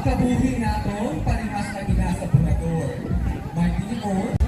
kabuhi naton parimas na gina sa Purador. May tinipon.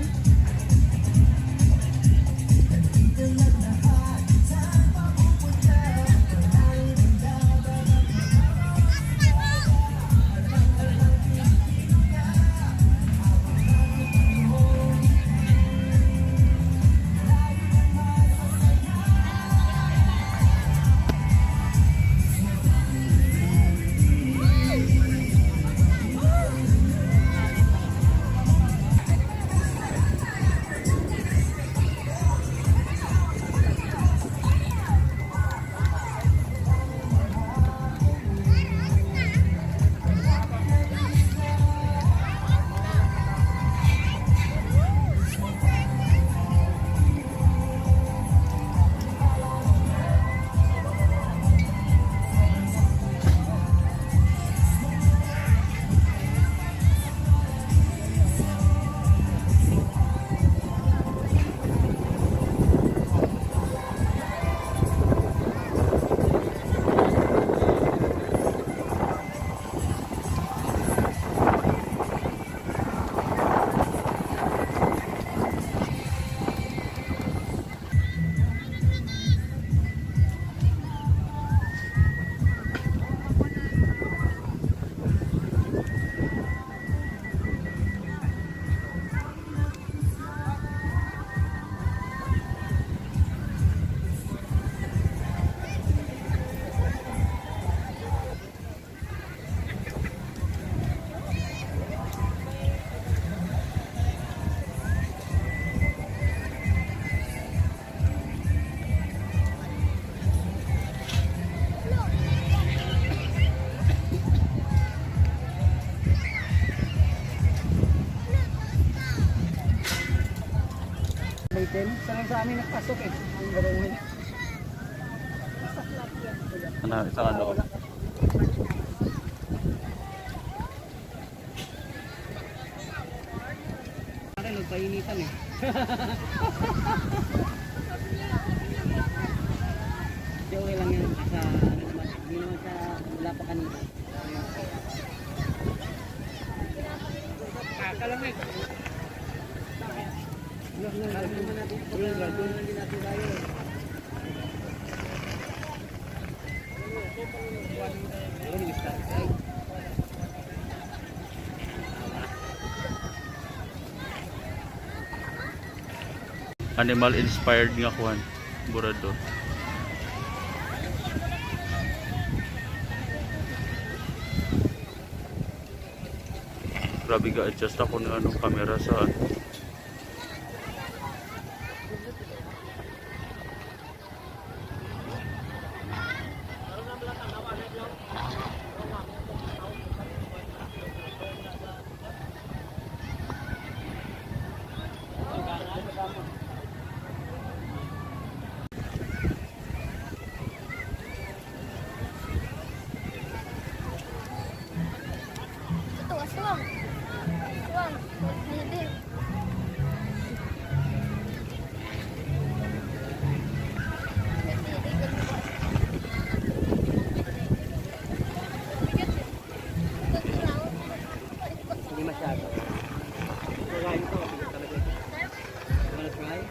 Saan sa amin nagpasok eh. Ang barangay. Ano, isang ano? Akin, nagpainitan eh. Hindi, okay lang yan. Sa ano naman. Hindi naman sa wala pa kanina. Kakalamig. Doon natin tayo. Animal inspired nga kuhan, Burador. Grabe ga adjust ako ng anong camera sa ano. Aswang. Aswang. Hindi. Hindi masyado. Kakain ito. Talaga. Malas ngay.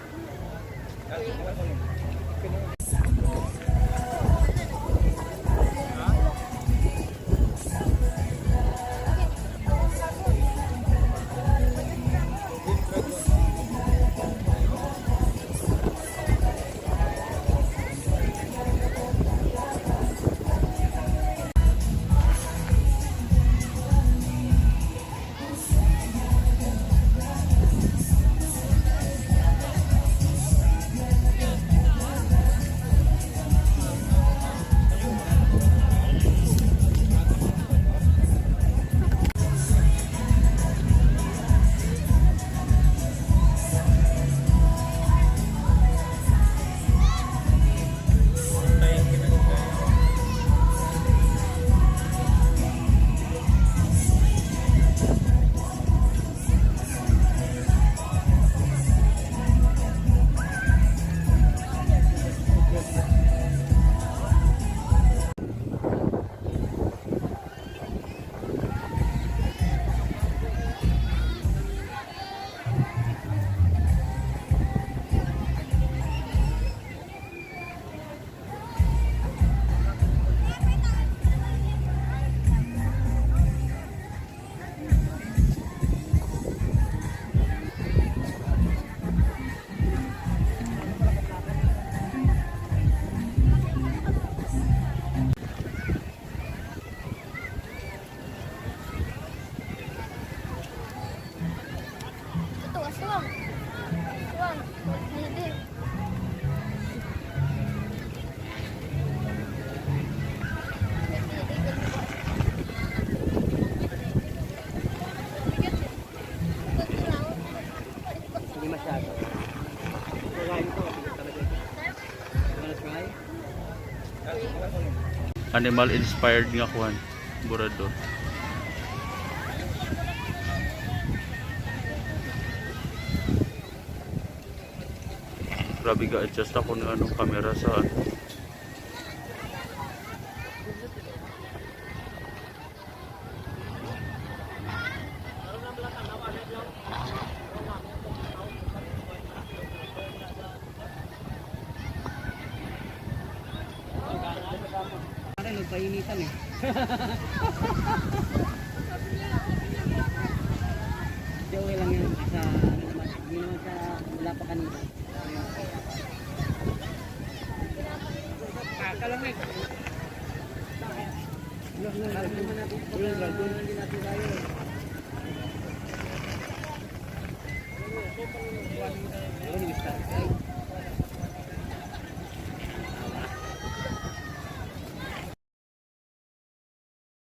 animal inspired nga kuan burador. Grabe ga adjust ako ng anong camera sa ano. Parang nagpainitan eh. Joey lang yan sa ano naman, hindi naman sa wala pa kanina. Kalamig. Hindi natin tayo.